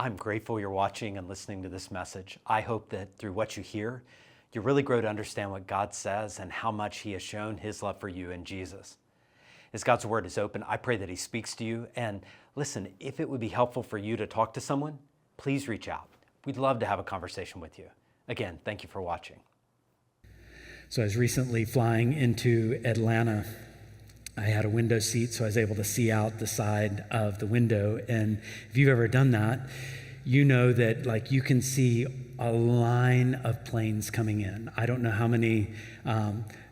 I'm grateful you're watching and listening to this message. I hope that through what you hear, you really grow to understand what God says and how much He has shown His love for you in Jesus. As God's Word is open, I pray that He speaks to you. And listen, if it would be helpful for you to talk to someone, please reach out. We'd love to have a conversation with you. Again, thank you for watching. So I was recently flying into Atlanta. I had a window seat, so I was able to see out the side of the window. And if you've ever done that, you know that you can see a line of planes coming in. I don't know how many,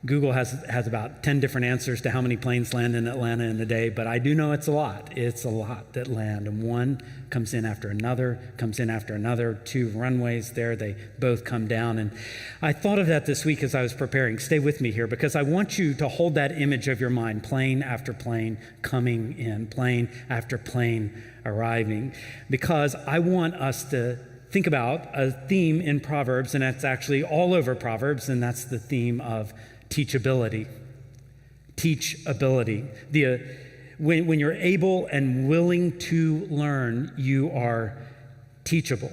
Google has about 10 different answers to how many planes land in Atlanta in a day, but I do know it's a lot. It's a lot that land, and one comes in after another, comes in after another. 2 runways there, they both come down. And I thought of that this week as I was preparing. Stay with me here, because I want you to hold that image of your mind, plane after plane coming in, plane after plane arriving, because I want us to think about a theme in Proverbs, and that's actually all over Proverbs, and that's the theme of teachability. Teachability. When you're able and willing to learn, you are teachable.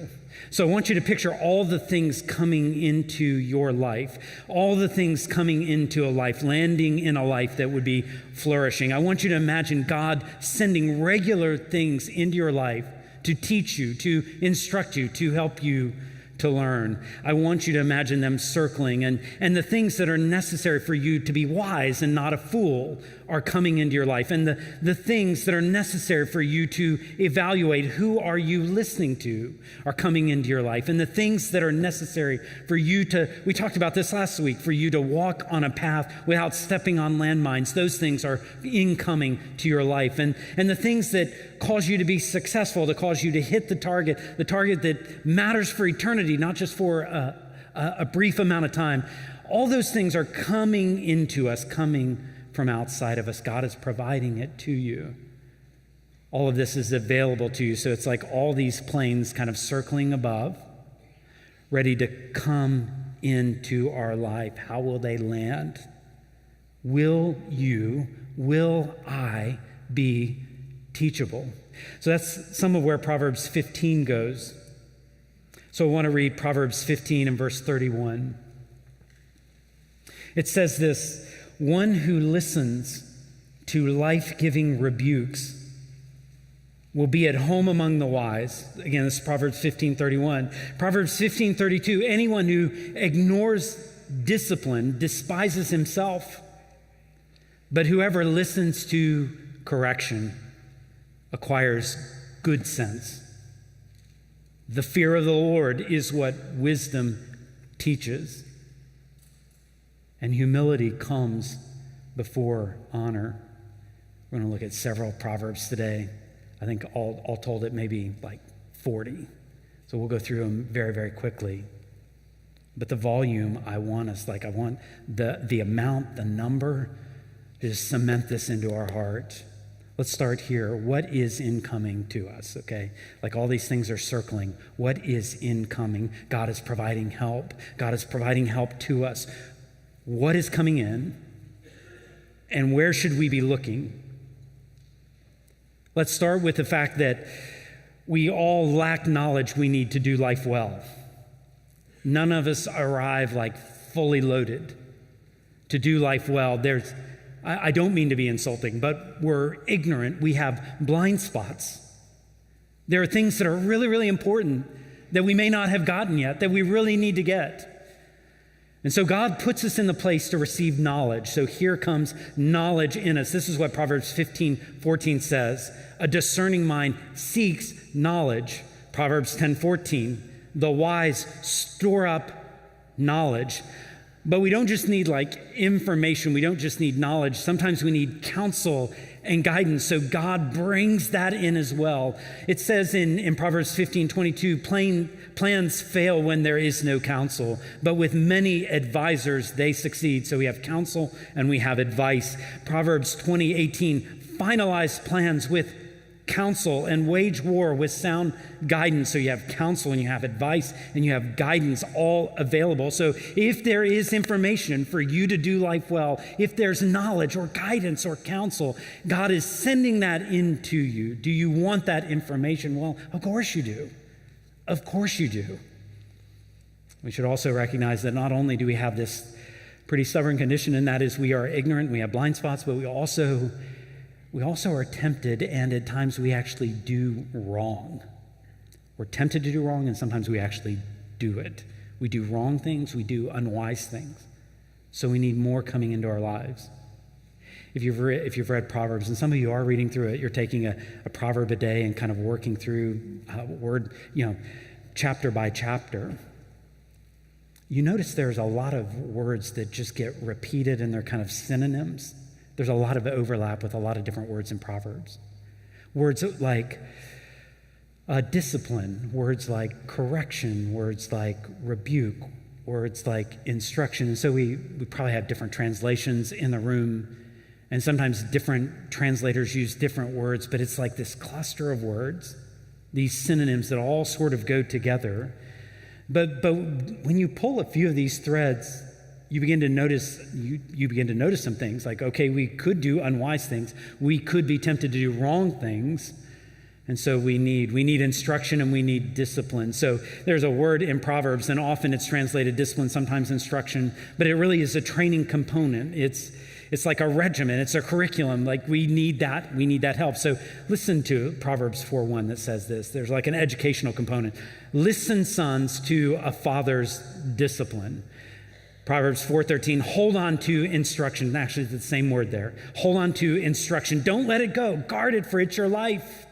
So I want you to picture all the things coming into your life, all the things coming into a life, landing in a life that would be flourishing. I want you to imagine God sending regular things into your life to teach you, to instruct you, to help you to learn. I want you to imagine them circling, and the things that are necessary for you to be wise and not a fool are coming into your life. And the things that are necessary for you to evaluate who are you listening to are coming into your life. And the things that are necessary for you we talked about this last week, for you to walk on a path without stepping on landmines, those things are incoming to your life. And the things that cause you to be successful, to cause you to hit the target that matters for eternity, not just for a brief amount of time, all those things are coming into us, coming from outside of us. God is providing it to you. All of this is available to you. So it's like all these planes kind of circling above, ready to come into our life. How will they land? Will I be teachable? So that's some of where Proverbs 15 goes. So I want to read Proverbs 15 and verse 31. It says this: one who listens to life-giving rebukes will be at home among the wise. Again, this is Proverbs 15:31. Proverbs 15:32, anyone who ignores discipline despises himself, but whoever listens to correction acquires good sense. The fear of the Lord is what wisdom teaches, and humility comes before honor. We're going to look at several Proverbs today. I think all told it may be 40. So we'll go through them very, very quickly. But the volume, I want the amount, the number, to just cement this into our heart. Let's start here. What is incoming to us, okay? All these things are circling. What is incoming? God is providing help. God is providing help to us. What is coming in, and where should we be looking? Let's start with the fact that we all lack knowledge we need to do life well. None of us arrive fully loaded to do life well. I don't mean to be insulting, but we're ignorant. We have blind spots. There are things that are really, really important that we may not have gotten yet, that we really need to get. And so God puts us in the place to receive knowledge. So here comes knowledge in us. This is what Proverbs 15:14 says. A discerning mind seeks knowledge. Proverbs 10:14. The wise store up knowledge. But we don't just need information. We don't just need knowledge. Sometimes we need counsel and guidance. So God brings that in as well. It says in Proverbs 15:22, plans fail when there is no counsel, but with many advisors they succeed. So we have counsel and we have advice. Proverbs 20:18, finalize plans with counsel and wage war with sound guidance. So you have counsel and you have advice and you have guidance all available. So if there is information for you to do life well, if there's knowledge or guidance or counsel, God is sending that into you. Do you want that information? Well, of course you do. Of course you do. We should also recognize that not only do we have this pretty stubborn condition, and that is we are ignorant, we have blind spots, but we also are tempted, and at times we actually do wrong. We're tempted to do wrong, and sometimes we actually do it. We do wrong things, we do unwise things. So we need more coming into our lives. If you've read Proverbs, and some of you are reading through it, you're taking a proverb a day and kind of working through chapter by chapter. You notice there's a lot of words that just get repeated, and they're kind of synonyms. There's a lot of overlap with a lot of different words in Proverbs. Words like discipline, words like correction, words like rebuke, words like instruction. And so we probably have different translations in the room, and sometimes different translators use different words, but it's like this cluster of words, these synonyms that all sort of go together. But when you pull a few of these threads, you begin to notice some things like, okay, we could do unwise things. We could be tempted to do wrong things. And so we need instruction, and we need discipline. So there's a word in Proverbs, and often it's translated discipline, sometimes instruction, but it really is a training component. It's like a regimen. It's a curriculum. Like we need that help. So listen to Proverbs 4:1 that says this. There's like an educational component. Listen, sons, to a father's discipline. Proverbs 4:13, hold on to instruction. Actually, it's the same word there. Hold on to instruction. Don't let it go. Guard it, for it's your life.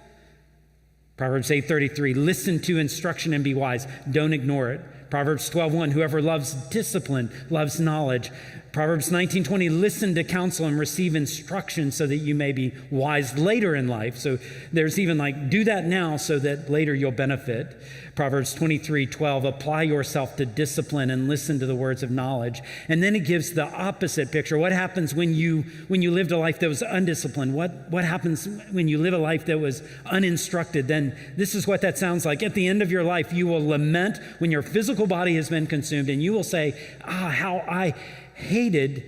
Proverbs 8:33, listen to instruction and be wise. Don't ignore it. Proverbs 12:1, whoever loves discipline loves knowledge. Proverbs 19:20, listen to counsel and receive instruction so that you may be wise later in life. So there's even like, do that now so that later you'll benefit. Proverbs 23:12, apply yourself to discipline and listen to the words of knowledge. And then it gives the opposite picture. What happens when you lived a life that was undisciplined? What happens when you live a life that was uninstructed? Then this is what that sounds like. At the end of your life, you will lament when your physical body has been consumed, and you will say, how I hated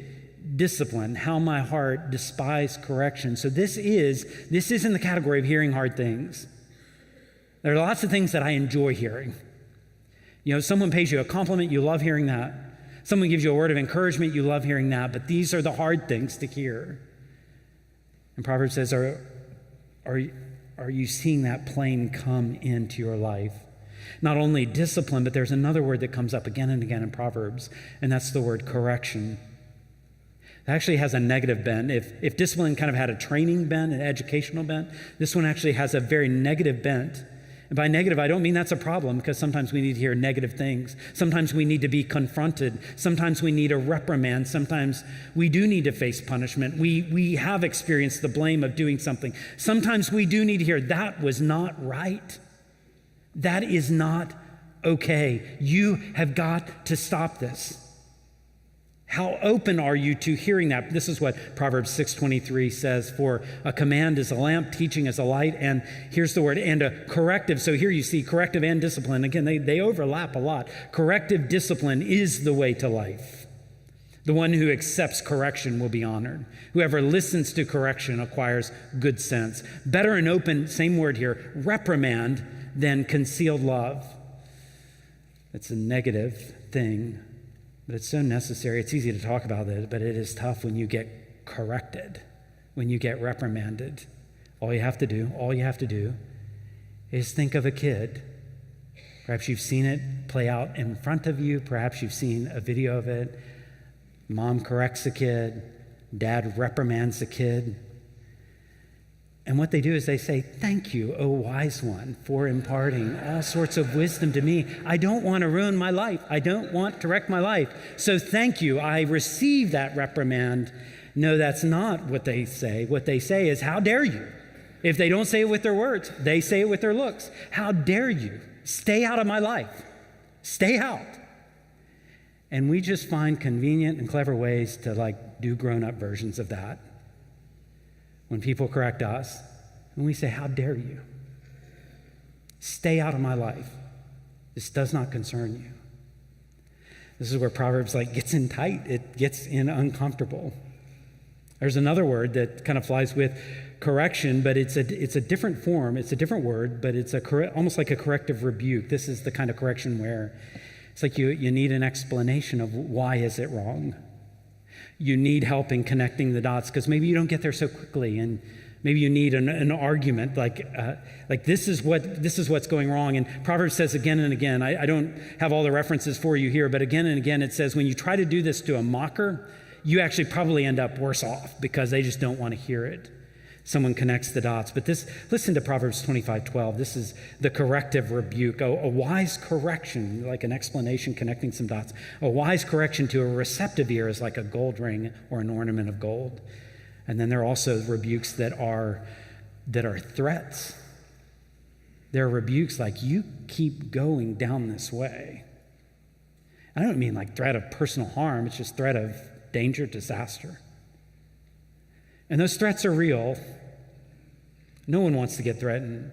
discipline, how my heart despised correction. So this is in the category of hearing hard things. There are lots of things that I enjoy hearing. Someone pays you a compliment, you love hearing that. Someone gives you a word of encouragement, you love hearing that. But these are the hard things to hear. And Proverbs says, are you seeing that plane come into your life? Not only discipline, but there's another word that comes up again and again in Proverbs, and that's the word correction. It actually has a negative bent. If discipline kind of had a training bent, an educational bent, this one actually has a very negative bent. And by negative, I don't mean that's a problem, because sometimes we need to hear negative things. Sometimes we need to be confronted. Sometimes we need a reprimand. Sometimes we do need to face punishment. We have experienced the blame of doing something. Sometimes we do need to hear, that was not right. That is not okay. You have got to stop this. How open are you to hearing that? This is what Proverbs 6:23 says, for a command is a lamp, teaching is a light, and here's the word, and a corrective. So here you see corrective and discipline. Again, they overlap a lot. Corrective discipline is the way to life. The one who accepts correction will be honored. Whoever listens to correction acquires good sense. Better and open, same word here, reprimand than concealed love. It's a negative thing, but it's so necessary. It's easy to talk about it, but it is tough when you get corrected, when you get reprimanded. All you have to do is think of a kid. Perhaps you've seen it play out in front of you. Perhaps you've seen a video of it. Mom corrects a kid. Dad reprimands a kid. And what they do is they say, thank you, O wise one, for imparting all sorts of wisdom to me. I don't want to ruin my life. I don't want to wreck my life. So thank you. I receive that reprimand. No, that's not what they say. What they say is, how dare you? If they don't say it with their words, they say it with their looks. How dare you? Stay out of my life. Stay out. And we just find convenient and clever ways to do grown-up versions of that. When people correct us, and we say, how dare you? Stay out of my life. This does not concern you. This is where Proverbs gets in tight. It gets in uncomfortable. There's another word that kind of flies with correction, but it's a different form. It's a different word, but it's almost like a corrective rebuke. This is the kind of correction where it's like you need an explanation of why is it wrong. You need help in connecting the dots because maybe you don't get there so quickly, and maybe you need an argument like this is what's going wrong. And Proverbs says again and again, I don't have all the references for you here, but again and again it says when you try to do this to a mocker, you actually probably end up worse off because they just don't want to hear it. Someone connects the dots. But listen to Proverbs 25:12. This is the corrective rebuke, a wise correction, like an explanation connecting some dots. A wise correction to a receptive ear is like a gold ring or an ornament of gold. And then there are also rebukes that are threats. There are rebukes like, you keep going down this way. I don't mean like threat of personal harm. It's just threat of danger, disaster. And those threats are real. No one wants to get threatened.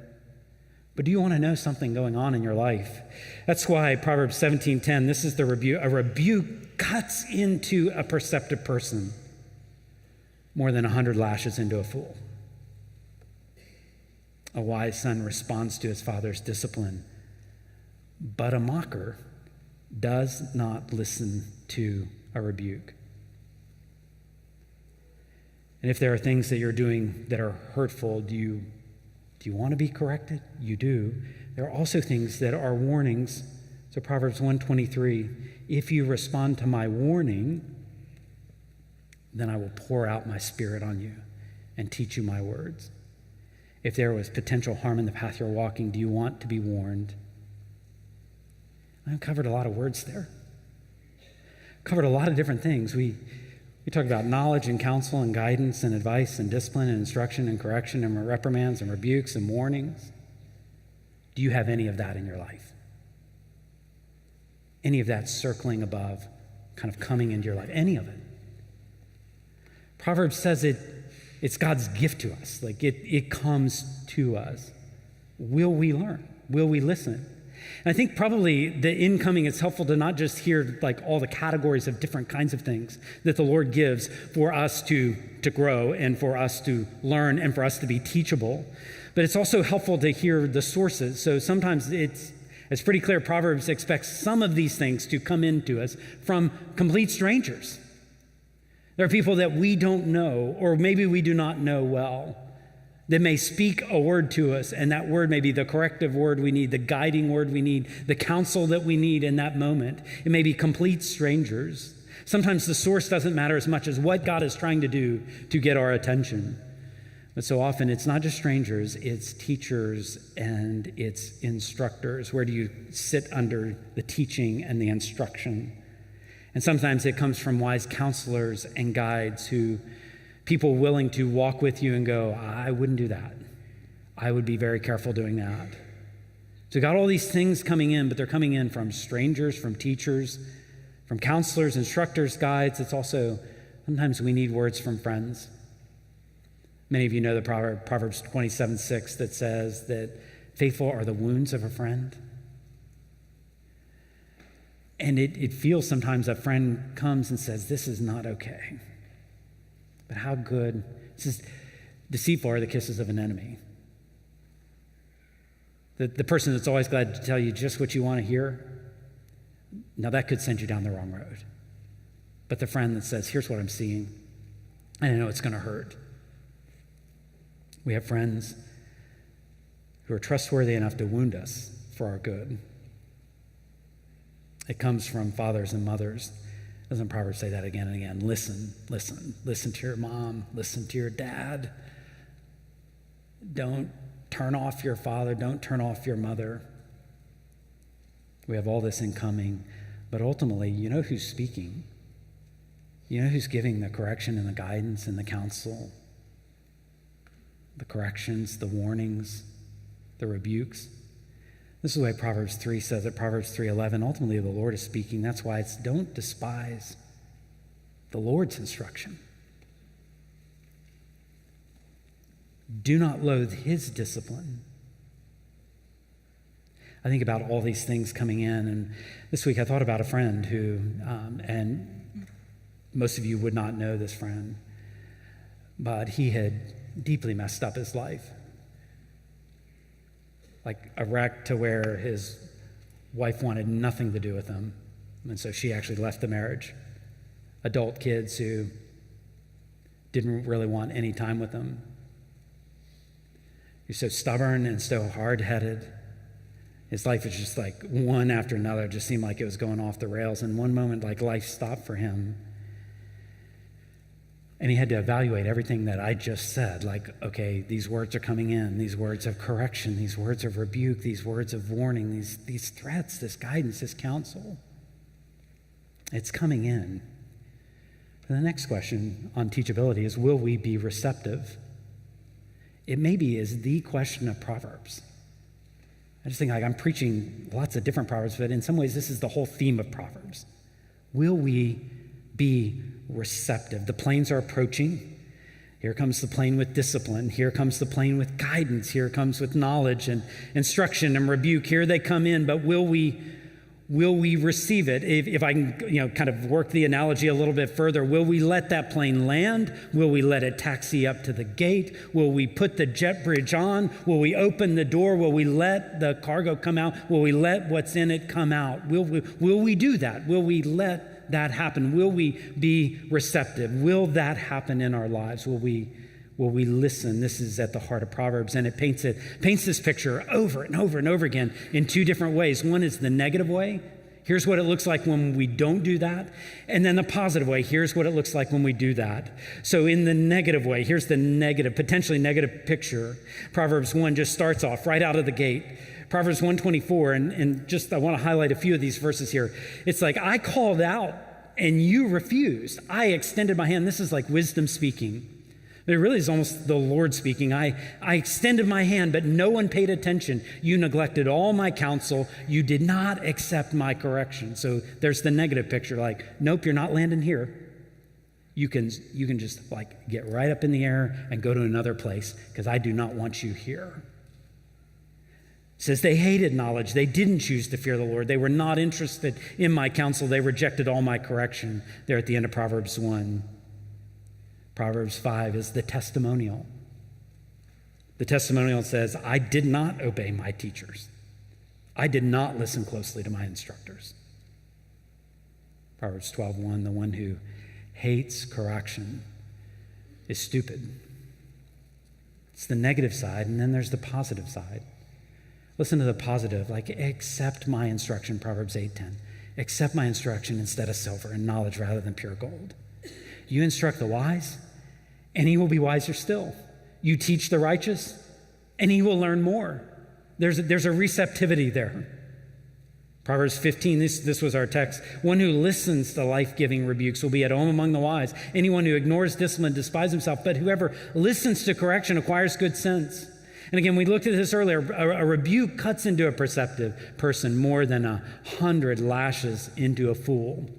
But do you want to know something going on in your life? That's why Proverbs 17:10, this is the rebuke. A rebuke cuts into a perceptive person more than 100 lashes into a fool. A wise son responds to his father's discipline, but a mocker does not listen to a rebuke. And if there are things that you're doing that are hurtful, do you want to be corrected? You do. There are also things that are warnings. So Proverbs 1:23, if you respond to my warning, then I will pour out my spirit on you and teach you my words. If there was potential harm in the path you're walking, do you want to be warned? I've covered a lot of words there. Covered a lot of different things. We talk about knowledge and counsel and guidance and advice and discipline and instruction and correction and reprimands and rebukes and warnings. Do you have any of that in your life? Any of that circling above, kind of coming into your life? Any of it? Proverbs says it's God's gift to us. Like it comes to us. Will we learn? Will we listen? And I think probably the incoming, it's helpful to not just hear like all the categories of different kinds of things that the Lord gives for us to grow and for us to learn and for us to be teachable, but it's also helpful to hear the sources. So sometimes it's pretty clear Proverbs expects some of these things to come into us from complete strangers. There are people that we don't know, or maybe we do not know well, that may speak a word to us, and that word may be the corrective word we need, the guiding word we need, the counsel that we need in that moment. It may be complete strangers. Sometimes the source doesn't matter as much as what God is trying to do to get our attention. But so often it's not just strangers, it's teachers and it's instructors. Where do you sit under the teaching and the instruction? And sometimes it comes from wise counselors and guides people willing to walk with you and go, I wouldn't do that. I would be very careful doing that. So got all these things coming in, but they're coming in from strangers, from teachers, from counselors, instructors, guides. It's also, sometimes we need words from friends. Many of you know the Proverbs 27:6 that says that faithful are the wounds of a friend. And it feels sometimes a friend comes and says, this is not okay. But how good, this is deceitful are the kisses of an enemy. The person that's always glad to tell you just what you want to hear, now that could send you down the wrong road. But the friend that says, here's what I'm seeing, and I know it's going to hurt. We have friends who are trustworthy enough to wound us for our good. It comes from fathers and mothers. Doesn't Proverbs say that again and again? Listen to your mom, listen to your dad. Don't turn off your father, don't turn off your mother. We have all this incoming, but ultimately, you know who's speaking. You know who's giving the correction and the guidance and the counsel, the corrections, the warnings, the rebukes. This is the way Proverbs 3 says it, Proverbs 3:11. Ultimately, the Lord is speaking. That's why it's don't despise the Lord's instruction. Do not loathe his discipline. I think about all these things coming in, and this week I thought about a friend who, and most of you would not know this friend, but he had deeply messed up his life. Like a wreck to where his wife wanted nothing to do with him. And so she actually left the marriage. Adult kids who didn't really want any time with him. He's so stubborn and so hard-headed. His life is just like one after another. It just seemed like it was going off the rails. And one moment, like life stopped for him. And he had to evaluate everything that I just said. Like, okay, these words are coming in. These words of correction, these words of rebuke, these words of warning, these threats, this guidance, this counsel. It's coming in. And the next question on teachability is, will we be receptive? It maybe is the question of Proverbs. I just think like I'm preaching lots of different Proverbs, but in some ways this is the whole theme of Proverbs. Will we be receptive? The planes are approaching. Here comes the plane with discipline. Here comes the plane with guidance. Here comes with knowledge and instruction and rebuke. Here they come in, but will we receive it? If I can, kind of work the analogy a little bit further, will we let that plane land? Will we let it taxi up to the gate? Will we put the jet bridge on? Will we open the door? Will we let the cargo come out? Will we let what's in it come out? Will we do that? Will we let that happen? Will we be receptive? Will that happen in our lives? Will we listen? This is at the heart of Proverbs, and it paints this picture over and over and over again in two different ways. One is the negative way. Here's what it looks like when we don't do that. And then the positive way. Here's what it looks like when we do that. So in the negative way, here's the negative, potentially negative picture. Proverbs 1 just starts off right out of the gate. Proverbs 1:24, and just I want to highlight a few of these verses here. It's like, I called out and you refused. I extended my hand. This is like wisdom speaking. It really is almost the Lord speaking. I extended my hand, but no one paid attention. You neglected all my counsel. You did not accept my correction. So there's the negative picture, like, nope, you're not landing here. You can just like get right up in the air and go to another place because I do not want you here. It says they hated knowledge. They didn't choose to fear the Lord. They were not interested in my counsel. They rejected all my correction. There at the end of Proverbs 1. Proverbs 5 is the testimonial. The testimonial says, I did not obey my teachers. I did not listen closely to my instructors. Proverbs 12:1, the one who hates correction is stupid. It's the negative side, and then there's the positive side. Listen to the positive, like accept my instruction, Proverbs 8:10. Accept my instruction instead of silver and knowledge rather than pure gold. You instruct the wise, and he will be wiser still. You teach the righteous, and he will learn more. There's a receptivity there. Proverbs 15, this was our text. One who listens to life-giving rebukes will be at home among the wise. Anyone who ignores discipline despises himself, but whoever listens to correction acquires good sense. And again, we looked at this earlier. A rebuke cuts into a perceptive person more than 100 lashes into a fool.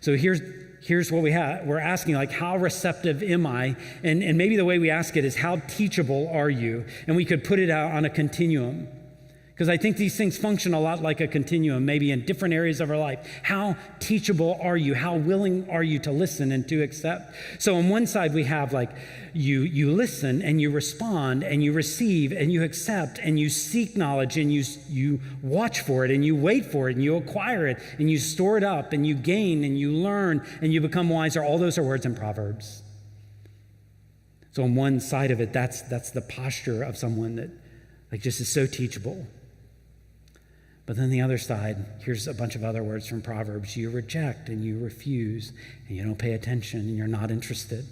So here's what we're asking, like, how receptive am I? And maybe the way we ask it is, how teachable are you? And we could put it out on a continuum. Because I think these things function a lot like a continuum, maybe in different areas of our life. How teachable are you? How willing are you to listen and to accept? So on one side, we have like you listen and you respond and you receive and you accept and you seek knowledge and you watch for it and you wait for it and you acquire it and you store it up and you gain and you learn and you become wiser. All those are words in Proverbs. So on one side of it, that's the posture of someone that like just is so teachable. But then the other side, here's a bunch of other words from Proverbs. You reject and you refuse and you don't pay attention and you're not interested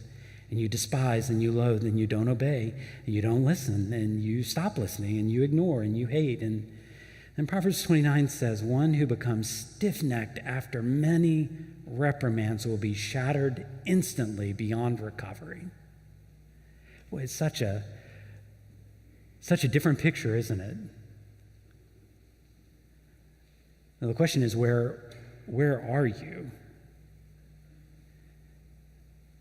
and you despise and you loathe and you don't obey and you don't listen and you stop listening and you ignore and you hate. And then Proverbs 29 says, one who becomes stiff-necked after many reprimands will be shattered instantly beyond recovery. Well, it's such a different picture, isn't it? Now, the question is, where are you?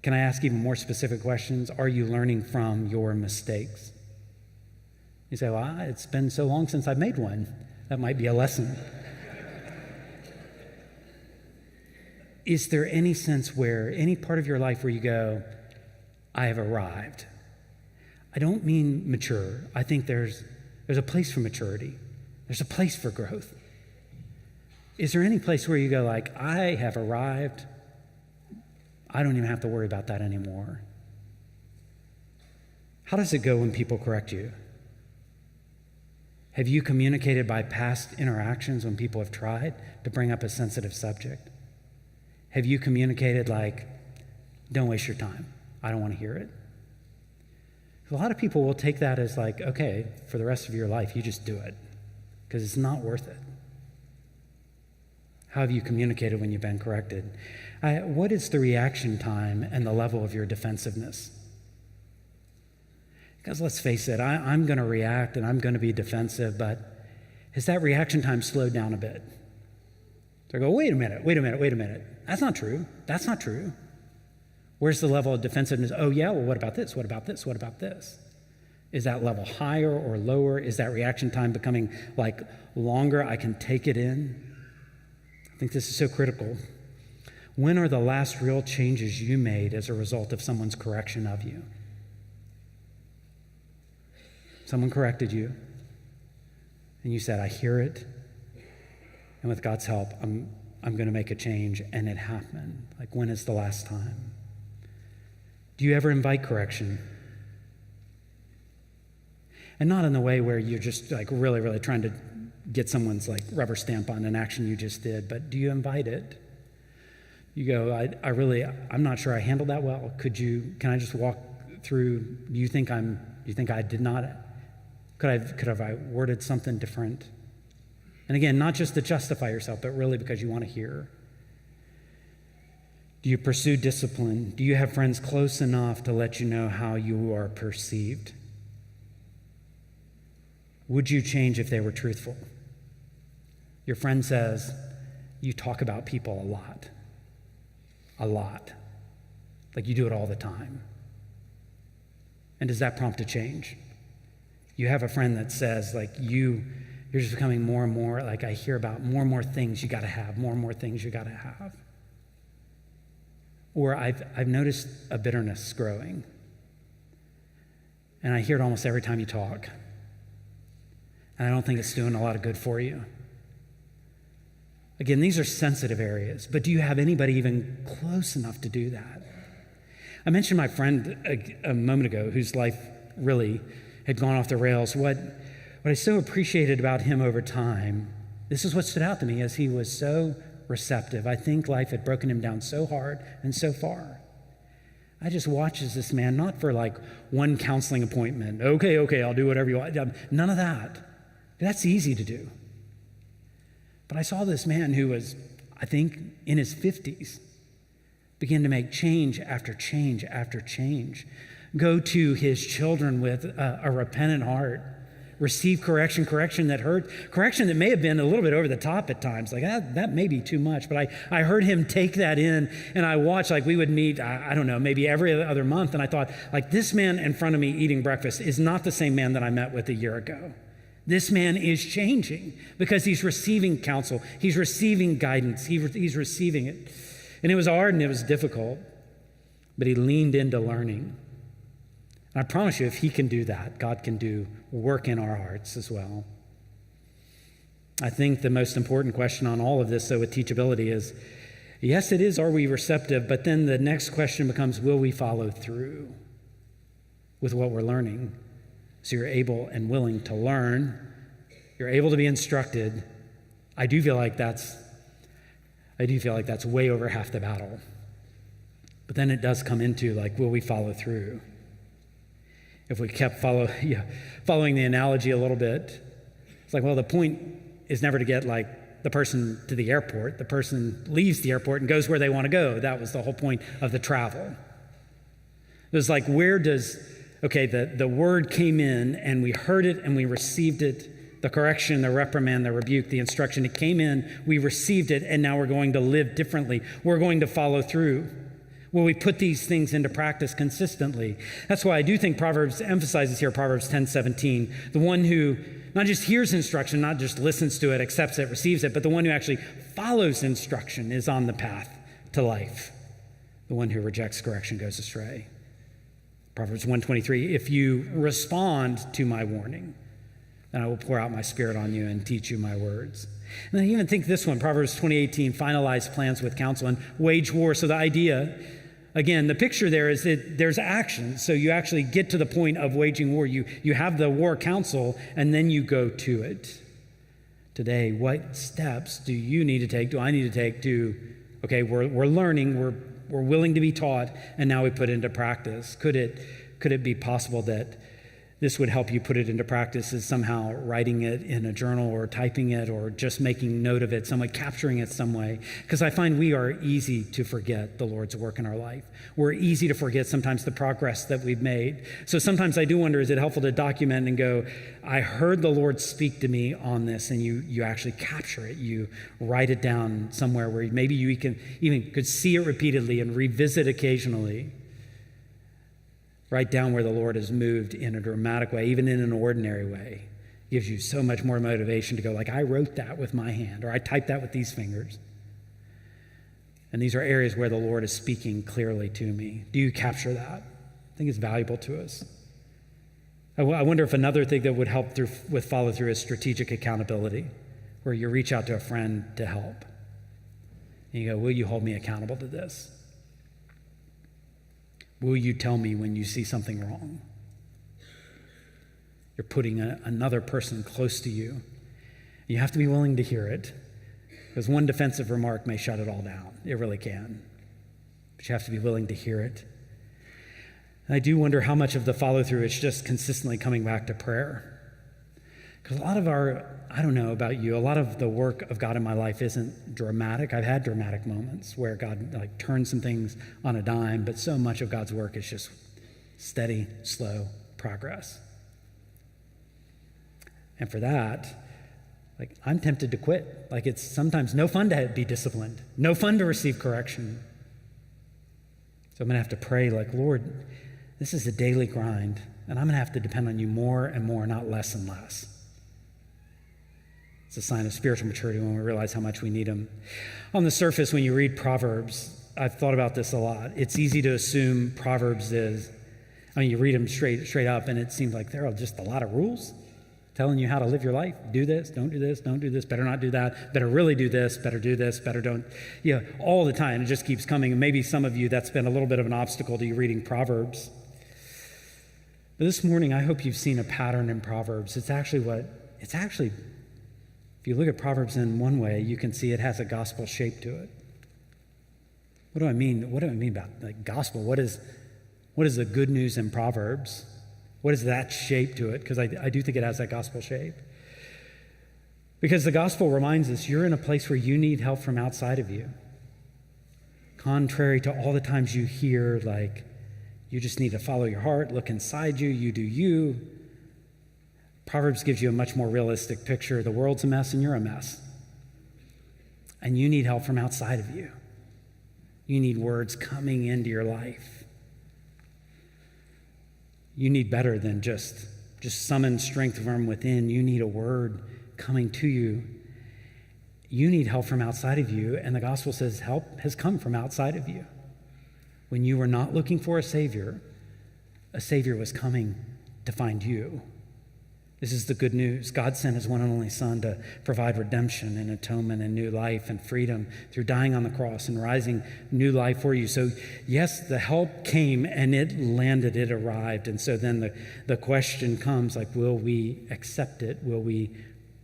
Can I ask even more specific questions? Are you learning from your mistakes? You say, well, it's been so long since I've made one. That might be a lesson. Is there any sense where, any part of your life where you go, I have arrived. I don't mean mature. I think there's a place for maturity. There's a place for growth. Is there any place where you go like, I have arrived. I don't even have to worry about that anymore? How does it go when people correct you? Have you communicated by past interactions when people have tried to bring up a sensitive subject? Have you communicated like, don't waste your time. I don't want to hear it. A lot of people will take that as like, okay, for the rest of your life, you just do it because it's not worth it. How have you communicated when you've been corrected? What is the reaction time and the level of your defensive?ness? Because let's face it, I'm going to react and I'm going to be defensive, but has that reaction time slowed down a bit? So I go, wait a minute. That's not true. Where's the level of defensiveness? Oh yeah, well what about this? What about this? Is that level higher or lower? Is that reaction time becoming like longer? I can take it in. I think this is so critical. When are the last real changes you made as a result of someone's correction of you? Someone corrected you, and you said, I hear it, and with God's help, I'm going to make a change, and it happened. Like, when is the last time? Do you ever invite correction? And not in the way where you're just like really, really trying to get someone's like rubber stamp on an action you just did, but do you invite it? You go, I'm not sure I handled that well. Can I just walk through, do you think I did not? Could have I worded something different? And again, not just to justify yourself, but really because you want to hear. Do you pursue discipline? Do you have friends close enough to let you know how you are perceived? Would you change if they were truthful? Your friend says, you talk about people a lot. Like you do it all the time. And does that prompt a change? You have a friend that says, like, you're just becoming more and more, like I hear about more and more things you got to have, more and more things you got to have. Or I've noticed a bitterness growing. And I hear it almost every time you talk. And I don't think it's doing a lot of good for you. Again, these are sensitive areas, but do you have anybody even close enough to do that? I mentioned my friend a moment ago whose life really had gone off the rails. What I so appreciated about him over time, this is what stood out to me, as he was so receptive. I think life had broken him down so hard and so far. I just watched as this man, not for like one counseling appointment. Okay, I'll do whatever you want. None of that. That's easy to do. But I saw this man who was, I think, in his 50s, begin to make change after change after change. Go to his children with a repentant heart. Receive correction that hurt. Correction that may have been a little bit over the top at times. Like, that may be too much. But I heard him take that in, and I watched, like we would meet, I don't know, maybe every other month. And I thought, like, this man in front of me eating breakfast is not the same man that I met with a year ago. This man is changing because he's receiving counsel. He's receiving guidance. He's receiving it. And it was hard and it was difficult, but he leaned into learning. And I promise you, if he can do that, God can do work in our hearts as well. I think the most important question on all of this, though, with teachability is, yes, it is, are we receptive? But then the next question becomes, will we follow through with what we're learning? So you're able and willing to learn. You're able to be instructed. I do feel like that's way over half the battle. But then it does come into, like, will we follow through? If we kept following the analogy a little bit, it's like, well, the point is never to get like the person to the airport. The person leaves the airport and goes where they want to go. That was the whole point of the travel. It was like, the word came in and we heard it and we received it. The correction, the reprimand, the rebuke, the instruction, it came in, we received it, and now we're going to live differently. We're going to follow through. Will we put these things into practice consistently? That's why I do think Proverbs emphasizes here, Proverbs 10:17, the one who not just hears instruction, not just listens to it, accepts it, receives it, but the one who actually follows instruction is on the path to life. The one who rejects correction goes astray. Proverbs 1:23, if you respond to my warning, then I will pour out my spirit on you and teach you my words. And I even think this one, Proverbs 20:18, finalize plans with counsel and wage war. So the idea, again, the picture there is that there's action. So you actually get to the point of waging war. You have the war council, and then you go to it. Today, what steps do you need to take, do I need to take to, okay, we're learning, we're willing to be taught, and now we put it into practice. Could it be possible that this would help you put it into practice, is somehow writing it in a journal or typing it or just making note of it, some way, capturing it some way? Because I find we are easy to forget the Lord's work in our life. We're easy to forget sometimes the progress that we've made. So sometimes I do wonder, is it helpful to document and go, I heard the Lord speak to me on this, and you actually capture it. You write it down somewhere where maybe you could see it repeatedly and revisit occasionally. Write down where the Lord has moved in a dramatic way, even in an ordinary way. Gives you so much more motivation to go like, I wrote that with my hand, or I typed that with these fingers. And these are areas where the Lord is speaking clearly to me. Do you capture that? I think it's valuable to us. I wonder if another thing that would help with follow through is strategic accountability, where you reach out to a friend to help. And you go, will you hold me accountable to this? Will you tell me when you see something wrong? You're putting another person close to you. You have to be willing to hear it, because one defensive remark may shut it all down. It really can. But you have to be willing to hear it. And I do wonder how much of the follow-through is just consistently coming back to prayer. Because a lot of I don't know about you, a lot of the work of God in my life isn't dramatic. I've had dramatic moments where God turned some things on a dime, but so much of God's work is just steady, slow progress. And for that, I'm tempted to quit. It's sometimes no fun to be disciplined, no fun to receive correction. So I'm going to have to pray Lord, this is a daily grind, and I'm going to have to depend on you more and more, not less and less. It's a sign of spiritual maturity when we realize how much we need him. On the surface, when you read Proverbs, I've thought about this a lot. It's easy to assume Proverbs you read them straight up, and it seems like there are just a lot of rules telling you how to live your life. Do this, don't do this, better not do that, better really do this, better do this, better don't. All the time. It just keeps coming. And maybe some of you, that's been a little bit of an obstacle to you reading Proverbs. But this morning, I hope you've seen a pattern in Proverbs. It's actually, if you look at Proverbs in one way, you can see it has a gospel shape to it. What do I mean? What do I mean about gospel? What is the good news in Proverbs? What is that shape to it? Because I do think it has that gospel shape. Because the gospel reminds us you're in a place where you need help from outside of you. Contrary to all the times you hear you just need to follow your heart, look inside you, you do you. Proverbs gives you a much more realistic picture. The world's a mess and you're a mess. And you need help from outside of you. You need words coming into your life. You need better than just summon strength from within. You need a word coming to you. You need help from outside of you. And the gospel says help has come from outside of you. When you were not looking for a Savior was coming to find you. This is the good news. God sent his one and only Son to provide redemption and atonement and new life and freedom through dying on the cross and rising new life for you. So yes, the help came and it landed, it arrived. And so then the question comes will we accept it? Will we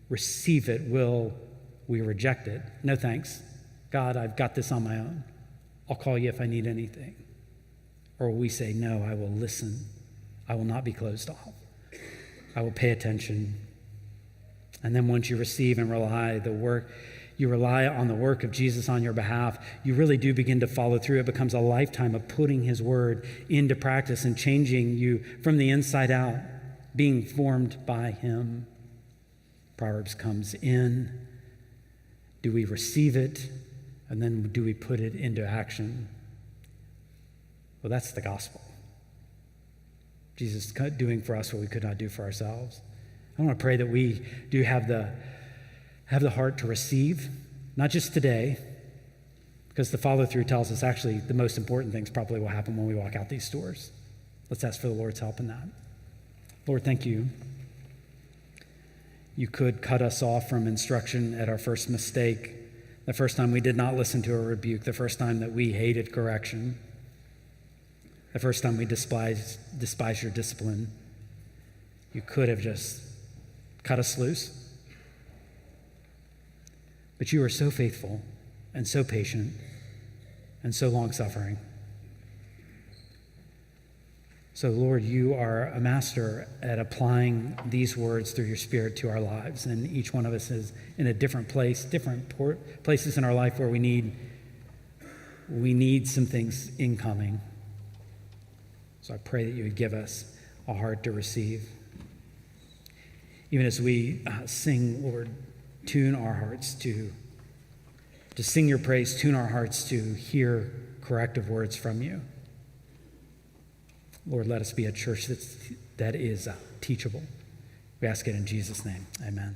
receive it? Will we reject it? No thanks. God, I've got this on my own. I'll call you if I need anything. Or will we say, no, I will listen. I will not be closed off. I will pay attention. And then once you receive and rely on the work of Jesus on your behalf, you really do begin to follow through. It becomes a lifetime of putting his word into practice and changing you from the inside out, being formed by him. Proverbs comes in. Do we receive it? And then do we put it into action? Well, that's the gospel. Jesus doing for us what we could not do for ourselves. I want to pray that we do have the heart to receive, not just today, because the follow-through tells us actually the most important things probably will happen when we walk out these doors. Let's ask for the Lord's help in that. Lord, thank you. You could cut us off from instruction at our first mistake, the first time we did not listen to a rebuke, the first time that we hated correction, the first time we despised your discipline. You could have just cut us loose. But you are so faithful and so patient and so long-suffering. So, Lord, you are a master at applying these words through your Spirit to our lives. And each one of us is in a different place, different places in our life where we need some things incoming. So I pray that you would give us a heart to receive. Even as we sing, Lord, tune our hearts to sing your praise, tune our hearts to hear corrective words from you. Lord, let us be a church that is teachable. We ask it in Jesus' name. Amen.